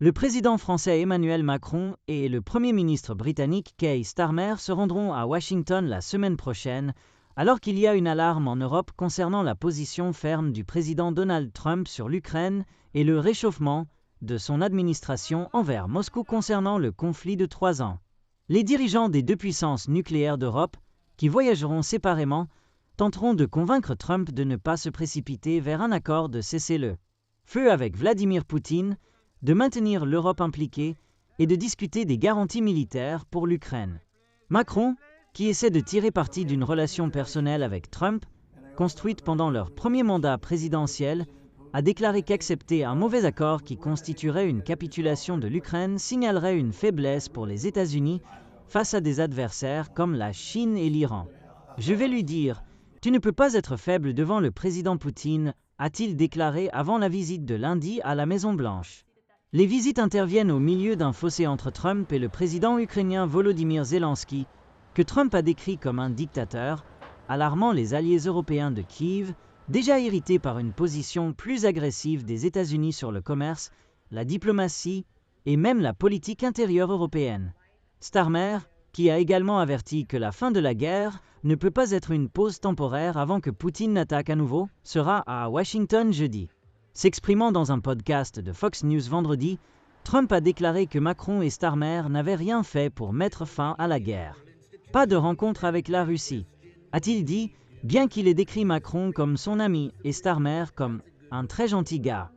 Le président français Emmanuel Macron et le Premier ministre britannique Keir Starmer se rendront à Washington la semaine prochaine, alors qu'il y a une alarme en Europe concernant la position ferme du président Donald Trump sur l'Ukraine et le réchauffement de son administration envers Moscou concernant le conflit de 3 ans. Les dirigeants des 2 puissances nucléaires d'Europe, qui voyageront séparément, tenteront de convaincre Trump de ne pas se précipiter vers un accord de cessez-le-feu avec Vladimir Poutine, de maintenir l'Europe impliquée et de discuter des garanties militaires pour l'Ukraine. Macron, qui essaie de tirer parti d'une relation personnelle avec Trump, construite pendant leur premier mandat présidentiel, a déclaré qu'accepter un mauvais accord qui constituerait une capitulation de l'Ukraine signalerait une faiblesse pour les États-Unis face à des adversaires comme la Chine et l'Iran. Je vais lui dire, tu ne peux pas être faible devant le président Poutine, a-t-il déclaré avant la visite de lundi à la Maison-Blanche. Les visites interviennent au milieu d'un fossé entre Trump et le président ukrainien Volodymyr Zelensky, que Trump a décrit comme un dictateur, alarmant les alliés européens de Kiev, déjà irrités par une position plus agressive des États-Unis sur le commerce, la diplomatie et même la politique intérieure européenne. Starmer, qui a également averti que la fin de la guerre ne peut pas être une pause temporaire avant que Poutine n'attaque à nouveau, sera à Washington jeudi. S'exprimant dans un podcast de Fox News vendredi, Trump a déclaré que Macron et Starmer n'avaient rien fait pour mettre fin à la guerre. Pas de rencontre avec la Russie, a-t-il dit, bien qu'il ait décrit Macron comme son ami et Starmer comme un très gentil gars.